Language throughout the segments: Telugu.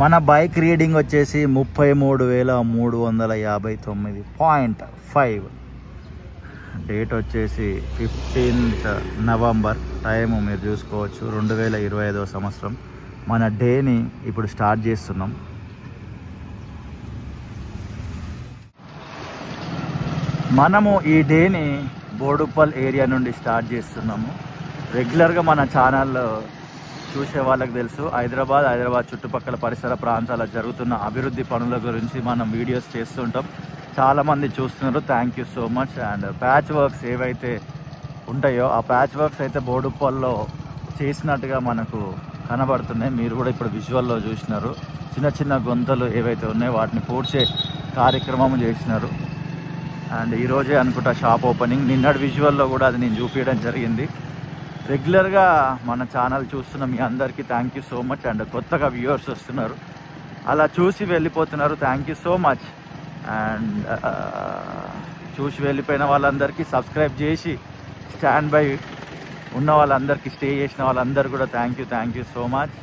మన బైక్ రీడింగ్ వచ్చేసి 33,359.5. డేట్ వచ్చేసి 15th నవంబర్. టైము మీరు చూసుకోవచ్చు, 2025వ సంవత్సరం. మన డేని ఇప్పుడు స్టార్ట్ చేస్తున్నాం. మనము ఈ డేని బోడుప్పల్ ఏరియా నుండి స్టార్ట్ చేస్తున్నాము. రెగ్యులర్గా మన ఛానల్ చూసే వాళ్ళకి తెలుసు, హైదరాబాద్ చుట్టుపక్కల పరిసర ప్రాంతాల జరుగుతున్న అభివృద్ధి పనుల గురించి మనం వీడియోస్ చేస్తుంటాం. చాలామంది చూస్తున్నారు, thank you so much. And patch works ఏవైతే ఉంటాయో ఆ ప్యాచ్ వర్క్స్ అయితే బోడుప్పల్లో చేసినట్టుగా మనకు కనబడుతున్నాయి. మీరు కూడా ఇప్పుడు విజువల్లో చూసినారు. చిన్న చిన్న గొంతలు ఏవైతే ఉన్నాయో వాటిని పూడ్చే కార్యక్రమం చేసినారు. అండ్ ఈరోజే అనుకుంటా షాప్ ఓపెనింగ్. నిన్నటి విజువల్లో కూడా అది నేను చూపించడం జరిగింది. రెగ్యులర్గా మన ఛానల్ చూస్తున్న మీ అందరికీ thank you so much. And కొత్తగా వ్యూవర్స్ వస్తున్నారు, అలా చూసి వెళ్ళిపోతున్నారు, thank you so much. And చూసి వెళ్ళిపోయిన వాళ్ళందరికీ, సబ్స్క్రైబ్ చేసి స్టాండ్ బై ఉన్న వాళ్ళందరికీ, స్టే చేసిన వాళ్ళందరూ కూడా thank you so much.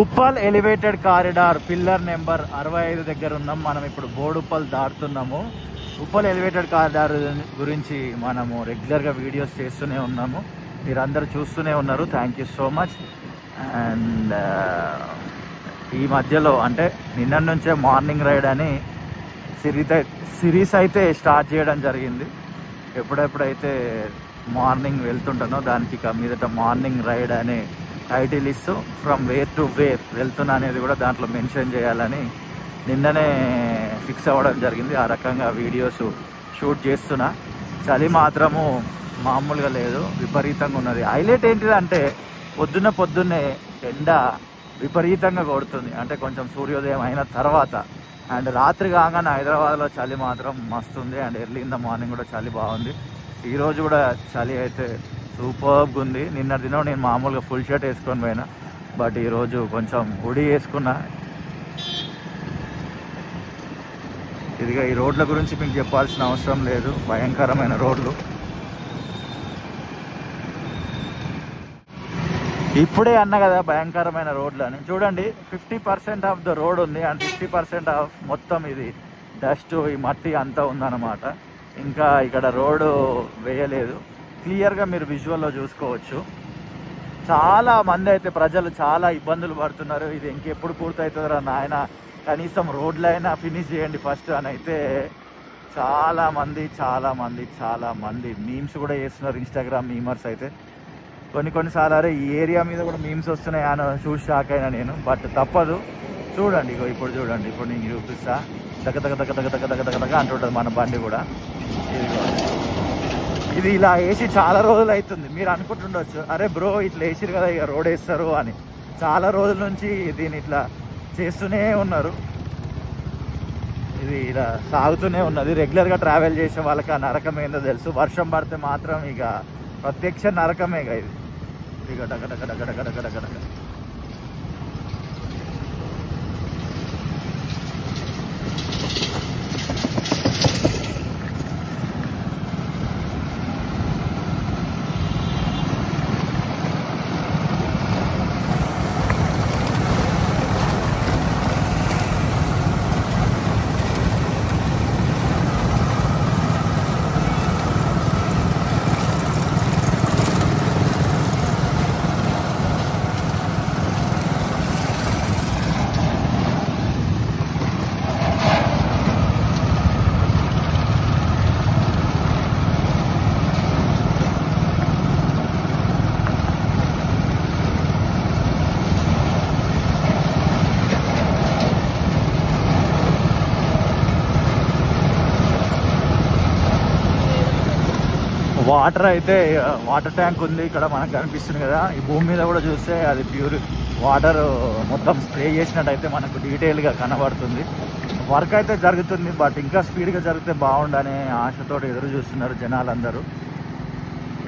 Uppal elevated corridor pillar number 65 దగ్గర ఉన్నాం. మనం ఇప్పుడు బోడుప్పల్ దాటుతున్నాము. ఉప్పల్ ఎలివేటెడ్ కారిడార్ గురించి మనము రెగ్యులర్గా వీడియోస్ చేస్తూనే ఉన్నాము, మీరందరూ చూస్తూనే ఉన్నారు, thank you so much. And ఈ మధ్యలో అంటే నిన్న నుంచే మార్నింగ్ రైడ్ అని సిరీస్ అయితే స్టార్ట్ చేయడం జరిగింది. ఎప్పుడెప్పుడైతే మార్నింగ్ వెళ్తుంటానో దానికి ఇక మీదట మార్నింగ్ రైడ్ అనే టైటిల్ ఇస్తూ ఫ్రమ్ వేర్ టు వేర్ వెళ్తున్నా అనేది కూడా దాంట్లో మెన్షన్ చేయాలని నిన్ననే ఫిక్స్ అవ్వడం జరిగింది. ఆ రకంగా వీడియోస్ షూట్ చేస్తున్నా. చలి మాత్రము మామూలుగా లేదు, విపరీతంగా ఉన్నది. హైలైట్ ఏంటిదంటే పొద్దున్నే ఎండ విపరీతంగా కొడుతుంది, అంటే కొంచెం సూర్యోదయం అయిన తర్వాత. అండ్ రాత్రి కాగానే హైదరాబాద్లో చలి మాత్రం మస్తుంది. And early in the morning కూడా చలి బాగుంది. ఈరోజు కూడా చలి అయితే సూపర్గా ఉంది. నిన్న దినం నేను మామూలుగా ఫుల్ షర్ట్ వేసుకొని పోయినా, బట్ ఈరోజు కొంచెం హుడీ వేసుకున్నా. ఇదిగా ఈ రోడ్ల గురించి మీకు చెప్పాల్సిన అవసరం లేదు, భయంకరమైన రోడ్లు. ఇప్పుడే అన్న కదా భయంకరమైన రోడ్లు అని. చూడండి, 50% ఆఫ్ ద రోడ్ ఉంది అండ్ 50% ఆఫ్ మొత్తం ఇది డస్ట్, ఈ మట్టి అంతా ఉందన్నమాట. ఇంకా ఇక్కడ రోడ్డు వేయలేదు. క్లియర్గా మీరు విజువల్లో చూసుకోవచ్చు. చాలా మంది అయితే ప్రజలు చాలా ఇబ్బందులు పడుతున్నారు. ఇది ఇంకెప్పుడు పూర్తవుతుందిరా నాయన, కనీసం రోడ్లైనా ఫినిష్ చేయండి ఫస్ట్ అని అయితే చాలా మంది మీమ్స్ కూడా చేస్తున్నారు. ఇన్స్టాగ్రామ్ మీమర్స్ అయితే కొన్నిసార్లు అరే ఈ ఏరియా మీద కూడా మీమ్స్ వస్తున్నాయి అని చూసి షాక్ అయినా నేను. బట్ తప్పదు. చూడండి, ఇప్పుడు చూడండి, ఇప్పుడు నేను చూపిస్తా. దగ్గ అంటుంటుంది మన బండి కూడా. ఇది ఇలా వేసి చాలా రోజులు అవుతుంది. మీరు అనుకుంటుండొచ్చు, అరే బ్రో ఇట్లా వేసిరు కదా ఇక రోడ్ వేస్తారు అని. చాలా రోజుల నుంచి దీన్ని ఇట్లా చేస్తూనే ఉన్నారు. ఇది ఇలా సాగుతూనే ఉన్నది. రెగ్యులర్గా ట్రావెల్ చేసే వాళ్ళకి ఆ నరకం ఏందో తెలుసు. వర్షం పడితే మాత్రం ఇక ప్రత్యక్ష నరకమే ఇది. ఇక డగ వాటర్ అయితే వాటర్ ట్యాంక్ ఉంది ఇక్కడ మనకు కనిపిస్తుంది కదా. ఈ భూమి మీద కూడా చూస్తే అది ప్యూర్ వాటర్ మొత్తం స్ప్రే చేసినట్టు అయితే మనకు డీటెయిల్గా కనబడుతుంది. వర్క్ అయితే జరుగుతుంది, బట్ ఇంకా స్పీడ్గా జరిగితే బాగుండనే ఆశతో ఎదురు చూస్తున్నారు జనాలందరూ.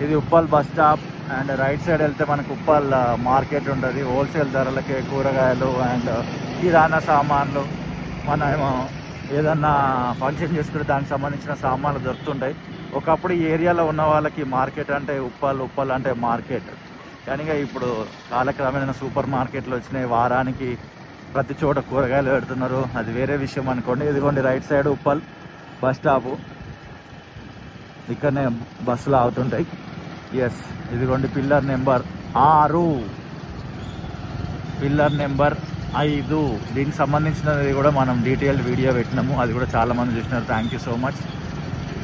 ఇది Uppal bus stop. And right side వెళ్తే మనకు ఉప్పల్ మార్కెట్ ఉంటుంది. హోల్సేల్ ధరలకే కూరగాయలు అండ్ కిరాణా సామాన్లు, మనం ఏదన్నా ఫంక్షన్ చేసుకుంటే దానికి సంబంధించిన సామాన్లు దొరుకుతుంటాయి. ఒకప్పుడు ఈ ఏరియాలో ఉన్న వాళ్ళకి మార్కెట్ అంటే ఉప్పల్ అంటే మార్కెట్. కానీ ఇప్పుడు కాలక్రమేణా సూపర్ మార్కెట్లు వచ్చినాయి, వారానికి ప్రతి చోట కూరగాయలు పెడుతున్నారు, అది వేరే విషయం అనుకోండి. ఇదిగోండి right side Uppal bus stop, ఇక్కడనే బస్సులు ఆగుతుంటాయి. ఎస్, ఇదిగోండి పిల్లర్ నెంబర్ 6, పిల్లర్ నెంబర్ 5. దీనికి సంబంధించినది కూడా మనం డీటెయిల్డ్ వీడియో పెట్టినాము, అది కూడా చాలా మంది చూసినారు. Thank you so much.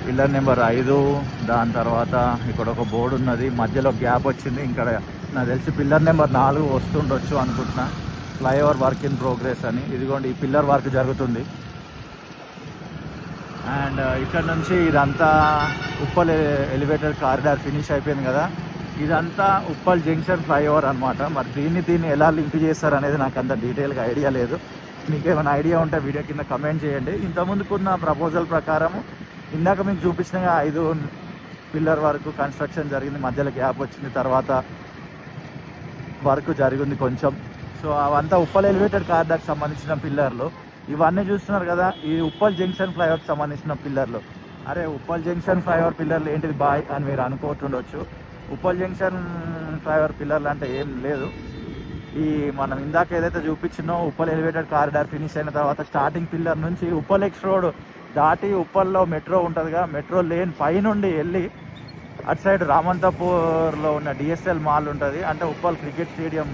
Pillar number 5, దాని తర్వాత ఇక్కడ ఒక బోర్డు ఉన్నది, మధ్యలో గ్యాప్ వచ్చింది. ఇక్కడ నాకు తెలిసి పిల్లర్ నెంబర్ 4 వస్తుండొచ్చు అనుకుంటున్నా, ఫ్లైఓవర్ వర్క్ ఇన్ ప్రోగ్రెస్ అని. ఇదిగోండి ఈ పిల్లర్ వర్క్ జరుగుతుంది. అండ్ ఇక్కడ నుంచి ఇదంతా ఉప్పల్ ఎలివేటెడ్ కారిడార్ ఫినిష్ అయిపోయింది కదా, ఇదంతా ఉప్పల్ జంక్షన్ ఫ్లైఓవర్ అనమాట. మరి దీన్ని ఎలా లింక్ చేస్తారు అనేది నాకు అంత డీటెయిల్గా ఐడియా లేదు. మీకు ఏమైనా ఐడియా ఉంటే వీడియో కింద కమెంట్ చేయండి. ఇంతకుముందుకున్న ప్రపోజల్ ప్రకారం ఇందాక మీకు చూపించిన 5 పిల్లర్ వరకు కన్స్ట్రక్షన్ జరిగింది, మధ్యలో గ్యాప్ వచ్చింది, తర్వాత వర్క్ జరిగింది కొంచెం. సో అవంతా ఉప్పల్ ఎలివేటెడ్ కారిడార్కి సంబంధించిన పిల్లర్లు. ఇవన్నీ చూస్తున్నారు కదా, ఈ ఉప్పల్ జంక్షన్ ఫ్లైఓవర్కి సంబంధించిన పిల్లర్లు. అరే ఉప్పల్ జంక్షన్ ఫ్లైఓవర్ పిల్లర్లు ఏంటిది బాయ్ అని మీరు అనుకుంటుండొచ్చు. ఉప్పల్ జంక్షన్ ఫ్లైఓవర్ పిల్లర్లు అంటే ఏం లేదు, ఈ మనం ఇందాక ఏదైతే చూపించినో ఉప్పల్ ఎలివేటెడ్ కారిడార్ ఫినిష్ అయిన తర్వాత స్టార్టింగ్ పిల్లర్ నుంచి ఉప్పల్ ఎక్స్ రోడ్ దాటి ఉప్పల్లో మెట్రో ఉంటుందిగా, మెట్రో లేన్ పైనుండి వెళ్ళి అటు సైడ్ రామంతపూర్లో ఉన్న డిఎస్ఎల్ మాల్ ఉంటుంది, అంటే ఉప్పల్ క్రికెట్ స్టేడియం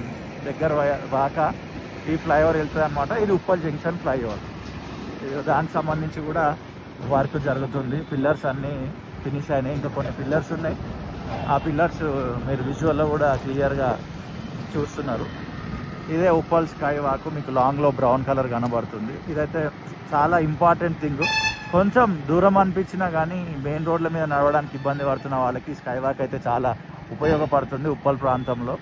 దగ్గర దాకా ఈ ఫ్లైఓవర్ వెళ్తుంది అనమాట. ఇది ఉప్పల్ జంక్షన్ ఫ్లైఓవర్. దానికి సంబంధించి కూడా వర్క్ జరుగుతుంది. పిల్లర్స్ అన్నీ ఫినిష్ అయినాయి, ఇంకా కొన్ని పిల్లర్స్ ఉన్నాయి. ఆ పిల్లర్స్ మీరు విజువల్లో కూడా క్లియర్గా చూస్తున్నారు. ఇదే ఉప్పల్ స్కై వాక్, మీకు లాంగ్లో బ్రౌన్ కలర్ కనబడుతుంది. ఇదైతే చాలా ఇంపార్టెంట్ థింగ్. కొంచెం దూరం అనిపించినా కానీ మెయిన్ రోడ్ల మీద నడవడానికి ఇబ్బంది పడుతున్న వాళ్ళకి స్కై వాక్ అయితే చాలా ఉపయోగపడుతుంది ఉప్పల్ ప్రాంతంలో.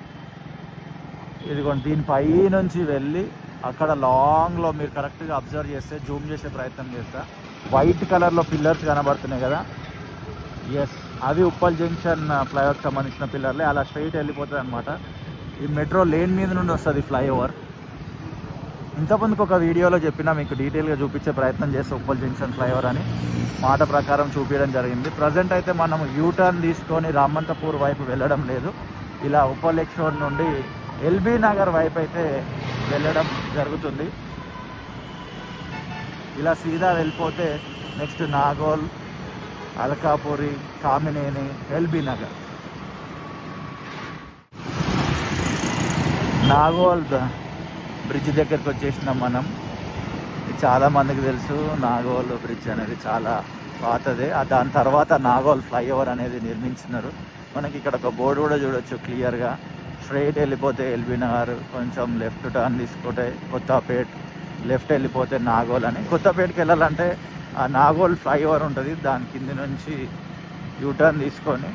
ఇదిగోండి దీనిపై నుంచి వెళ్ళి అక్కడ లాంగ్లో మీరు కరెక్ట్గా అబ్జర్వ్ చేస్తే, జూమ్ చేసే ప్రయత్నం చేస్తా, వైట్ కలర్లో పిల్లర్స్ కనబడుతున్నాయి కదా, ఎస్ అవి ఉప్పల్ జంక్షన్ ఫ్లైఓవర్కి సంబంధించిన పిల్లర్లే. అలా స్ట్రైట్ వెళ్ళిపోతుంది అనమాట. ఈ మెట్రో లేన్ మీద నుండి వస్తుంది ఫ్లైఓవర్. ఇంతకుముందుకు ఒక వీడియోలో చెప్పినా, మీకు డీటెయిల్గా చూపించే ప్రయత్నం చేస్తే ఉప్పల్ జంక్షన్ ఫ్లైఓవర్ అని మాట ప్రకారం చూపించడం జరిగింది. ప్రజెంట్ అయితే మనం యూటర్న్ తీసుకొని రామంతపూర్ వైపు వెళ్ళడం లేదు, ఇలా ఉప్పల్ ఎక్స్ రోడ్ నుండి ఎల్బీ నగర్ వైపు అయితే వెళ్ళడం జరుగుతుంది. ఇలా సీదా వెళ్ళిపోతే next Nagole, Alkapuri, Kamineni, LB Nagar. Nagole bridge దగ్గరికి వచ్చేసినాం మనం. చాలా మందికి తెలుసు నాగోల్ బ్రిడ్జ్ అనేది చాలా పాతదే. దాని తర్వాత నాగోల్ ఫ్లైఓవర్ అనేది నిర్మించినారు. మనకి ఇక్కడ ఒక బోర్డు కూడా చూడొచ్చు క్లియర్గా. స్ట్రైట్ వెళ్ళిపోతే ఎల్బీ నగర్, కొంచెం లెఫ్ట్ టర్న్ తీసుకుంటే కొత్తపేట్, లెఫ్ట్ వెళ్ళిపోతే నాగోల్ అని. కొత్తపేటకి వెళ్ళాలంటే ఆ నాగోల్ ఫ్లైఓవర్ ఉంటుంది, దాని కింది నుంచి యూటర్న్ తీసుకొని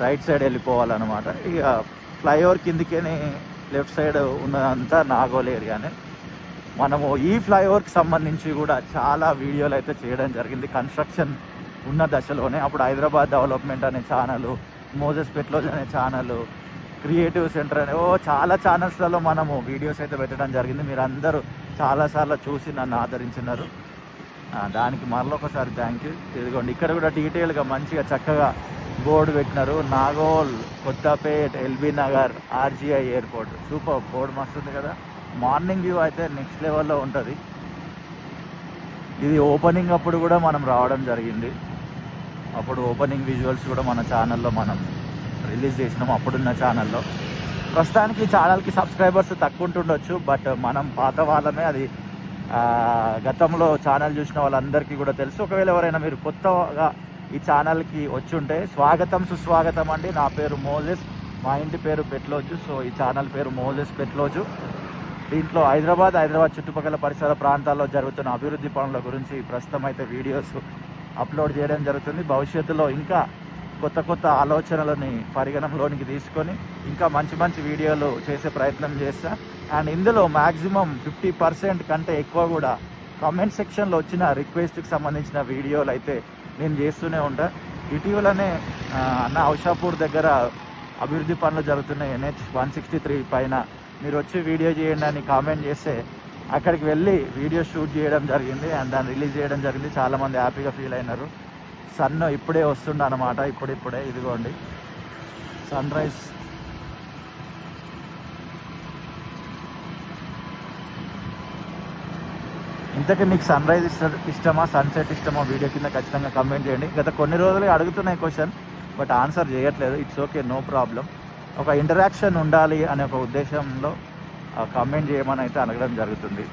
రైట్ సైడ్ వెళ్ళిపోవాలన్నమాట. ఇక ఫ్లైఓవర్ కిందికేనే లెఫ్ట్ సైడ్ ఉన్నదంతా నాగోల్ ఏరియానే. మనము ఈ ఫ్లైఓవర్కి సంబంధించి కూడా చాలా వీడియోలు అయితే చేయడం జరిగింది కన్స్ట్రక్షన్ ఉన్న దశలోనే. అప్పుడు హైదరాబాద్ డెవలప్మెంట్ అనే ఛానల్, మోజెస్ పెట్లోజ్ అనే ఛానల్, క్రియేటివ్ సెంటర్ అనే చాలా ఛానల్స్లలో మనము వీడియోస్ అయితే పెట్టడం జరిగింది. మీరు అందరూ చాలాసార్లు చూసి నన్ను ఆదరించినారు, దానికి మరొకసారి థ్యాంక్ యూ. ఇదిగోండి ఇక్కడ కూడా డీటెయిల్గా మంచిగా చక్కగా బోర్డు పెట్టినారు, Nagole, Kothapet, LB Nagar, RGI airport. Super board మస్తుంది కదా. మార్నింగ్ వ్యూ అయితే నెక్స్ట్ లెవెల్లో ఉంటుంది. ఇది ఓపెనింగ్ అప్పుడు కూడా మనం రావడం జరిగింది. అప్పుడు ఓపెనింగ్ విజువల్స్ కూడా మన ఛానల్లో మనం రిలీజ్ చేసినాం, అప్పుడున్న ఛానల్లో. ప్రస్తుతానికి ఈ ఛానల్కి సబ్స్క్రైబర్స్ తక్కువ ఉంటుండొచ్చు, బట్ మనం పాత వాళ్ళమే. అది గతంలో ఛానల్ చూసిన వాళ్ళందరికీ కూడా తెలుసు. ఒకవేళ ఎవరైనా మీరు కొత్తగా ఈ ఛానల్కి వచ్చి ఉంటే స్వాగతం సుస్వాగతం అండి. నా పేరు మోజెస్, మా ఇంటి పేరు పెట్లోజు. సో ఈ ఛానల్ పేరు మోజెస్ పెట్లోజు. దీంట్లో హైదరాబాద్ చుట్టుపక్కల పరిసర ప్రాంతాల్లో జరుగుతున్న అభివృద్ధి పనుల గురించి ప్రస్తుతం అయితే వీడియోస్ అప్లోడ్ చేయడం జరుగుతుంది. భవిష్యత్తులో ఇంకా కొత్త ఆలోచనలని పరిగణనలోనికి తీసుకొని ఇంకా మంచి వీడియోలు చేసే ప్రయత్నం చేస్తా. అండ్ ఇందులో మ్యాక్సిమం 50% కంటే ఎక్కువ కూడా కామెంట్ సెక్షన్లో వచ్చిన రిక్వెస్ట్కి సంబంధించిన వీడియోలు అయితే నేను చేస్తూనే ఉంటా. ఇటీవలనే ఔషాపూర్ దగ్గర అభివృద్ధి పనులు జరుగుతున్నాయి, NH 163 పైన. మీరు వచ్చి వీడియో చేయండి అని కామెంట్ చేస్తే అక్కడికి వెళ్ళి వీడియో షూట్ చేయడం జరిగింది అండ్ దాన్ని రిలీజ్ చేయడం జరిగింది. చాలామంది హ్యాపీగా ఫీల్ అయినారు. సన్ ఇప్పుడే వస్తుండ అనమాట, ఇప్పుడే. ఇదిగోండి సన్ రైజ్ ఇంతకీ మీకు సన్ రైజ్ ఇష్టమా సన్సెట్ ఇష్టమా వీడియో కింద ఖచ్చితంగా కమెంట్ చేయండి. గత కొన్ని రోజులుగా అడుగుతున్నాయి క్వశ్చన్, బట్ ఆన్సర్ చేయట్లేదు. It's okay, no problem. ఒక ఇంటరాక్షన్ ఉండాలి అనే ఒక ఉద్దేశంలో కమెంట్ చేయమని అయితే అడగడం జరుగుతుంది.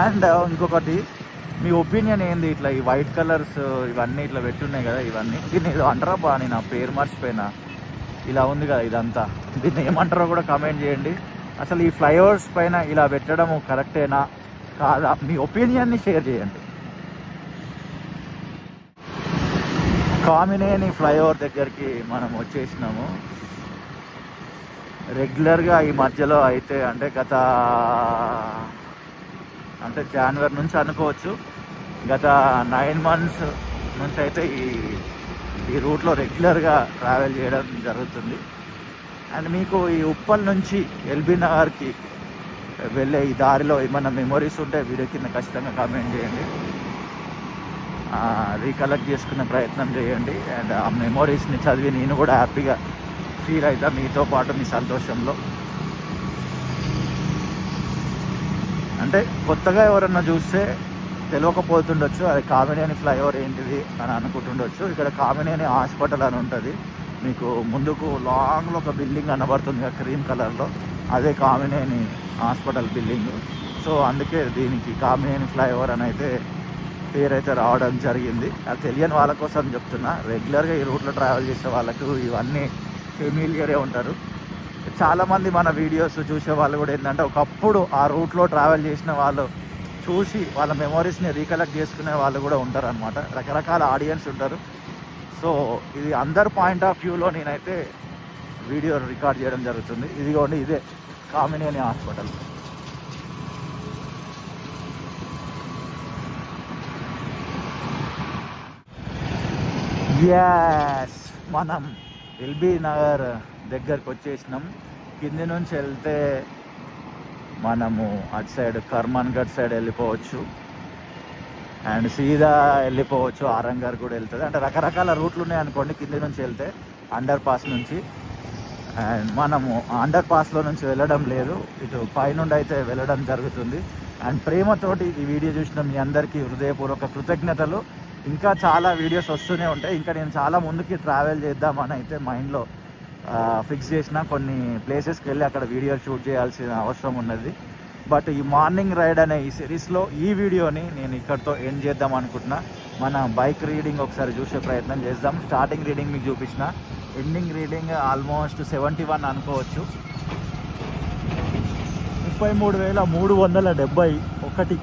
అండ్ ఇంకొకటి, మీ ఒపీనియన్ ఏంది ఇట్లా ఈ వైట్ కలర్స్ ఇవన్నీ ఇట్లా పెట్టున్నాయి కదా, ఇవన్నీ దీన్ని ఏదో అంటారా బా, నేను ఆ పేరు మర్చిపోయినా. ఇలా ఉంది కదా ఇదంతా, దీన్ని ఏమంటారో కూడా కమెంట్ చేయండి. అసలు ఈ ఫ్లైఓవర్స్ పైన ఇలా పెట్టడం కరెక్టేనా కాదా, మీ ఒపీనియన్ని షేర్ చేయండి. కామినేని ఫ్లైఓవర్ దగ్గరికి మనం వచ్చేసినాము. రెగ్యులర్గా ఈ మధ్యలో అయితే అంటే జనవరి నుంచి అనుకోవచ్చు, గత 9 months నుంచి అయితే ఈ రూట్లో రెగ్యులర్గా ట్రావెల్ చేయడం జరుగుతుంది. అండ్ మీకు ఈ ఉప్పల్ నుంచి ఎల్బీ నగర్కి వెళ్ళే ఈ దారిలో ఏమైనా మెమొరీస్ ఉంటే వీడియో కింద ఖచ్చితంగా కామెంట్ చేయండి, రీకలెక్ట్ చేసుకునే ప్రయత్నం చేయండి. అండ్ ఆ మెమొరీస్ని చదివి నేను కూడా హ్యాపీగా ఫీల్ అవుతా మీతో పాటు మీ సంతోషంలో. అంటే కొత్తగా ఎవరన్నా చూస్తే తెలియకపోతుండొచ్చు, అది కామినేని ఫ్లైఓవర్ ఏంటిది అని అనుకుంటుండొచ్చు. ఇక్కడ కామినేని హాస్పిటల్ అని ఉంటుంది, మీకు ముందుకు లాంగ్లో ఒక బిల్డింగ్ కనబడుతుంది క్రీమ్ కలర్లో, అదే కామినేని హాస్పిటల్ బిల్డింగ్. సో అందుకే దీనికి కామినేని ఫ్లైఓవర్ అని అయితే పేరైతే రావడం జరిగింది. అది తెలియని వాళ్ళ కోసం చెప్తున్నా, రెగ్యులర్గా ఈ రూట్లో ట్రావెల్ చేసే వాళ్ళకు ఇవన్నీ ఫెమిలియరే ఉంటారు. చాలామంది మన వీడియోస్ చూసే వాళ్ళు కూడా ఏంటంటే ఒకప్పుడు ఆ రూట్లో ట్రావెల్ చేసిన వాళ్ళు చూసి వాళ్ళ మెమొరీస్ని రీకలెక్ట్ చేసుకునే వాళ్ళు కూడా ఉంటారు అనమాట. రకరకాల ఆడియన్స్ ఉంటారు. సో ఇది అందరు పాయింట్ ఆఫ్ వ్యూలో నేనైతే వీడియో రికార్డ్ చేయడం జరుగుతుంది. ఇదిగోండి, ఇదే కామినేని హాస్పిటల్. యాస్, మనం ఎల్బీ నగర్ దగ్గరకు వచ్చేసినాం. కింది నుంచి వెళ్తే మనము అటు సైడ్ కర్మన్ఘట్ సైడ్ వెళ్ళిపోవచ్చు, అండ్ సీదా వెళ్ళిపోవచ్చు, ఆరంగర్ కూడా వెళ్తుంది. అంటే రకరకాల రూట్లు ఉన్నాయి అనుకోండి కింది నుంచి వెళ్తే అండర్ పాస్ నుంచి. అండ్ మనము అండర్ పాస్లో నుంచి వెళ్ళడం లేదు, ఇటు పైనుండి అయితే వెళ్ళడం జరుగుతుంది. అండ్ ప్రేమతోటి ఈ వీడియో చూసిన మీ అందరికీ హృదయపూర్వక కృతజ్ఞతలు. ఇంకా చాలా వీడియోస్ వస్తూనే ఉంటాయి. ఇంకా నేను చాలా ముందుకి ట్రావెల్ చేద్దామని అయితే మైండ్లో ఫిక్స్ చేసిన. కొన్ని ప్లేసెస్కి వెళ్ళి అక్కడ వీడియో షూట్ చేయాల్సిన అవసరం ఉన్నది. బట్ ఈ మార్నింగ్ రైడ్ అనే ఈ సిరీస్లో ఈ వీడియోని నేను ఇక్కడితో ఎండ్ చేద్దాం అనుకుంటున్నా. మన బైక్ రీడింగ్ ఒకసారి చూసే ప్రయత్నం చేద్దాం. స్టార్టింగ్ రీడింగ్ మీకు చూపించిన, ఎండింగ్ రీడింగ్ ఆల్మోస్ట్ 71 అనుకోవచ్చు. 33,371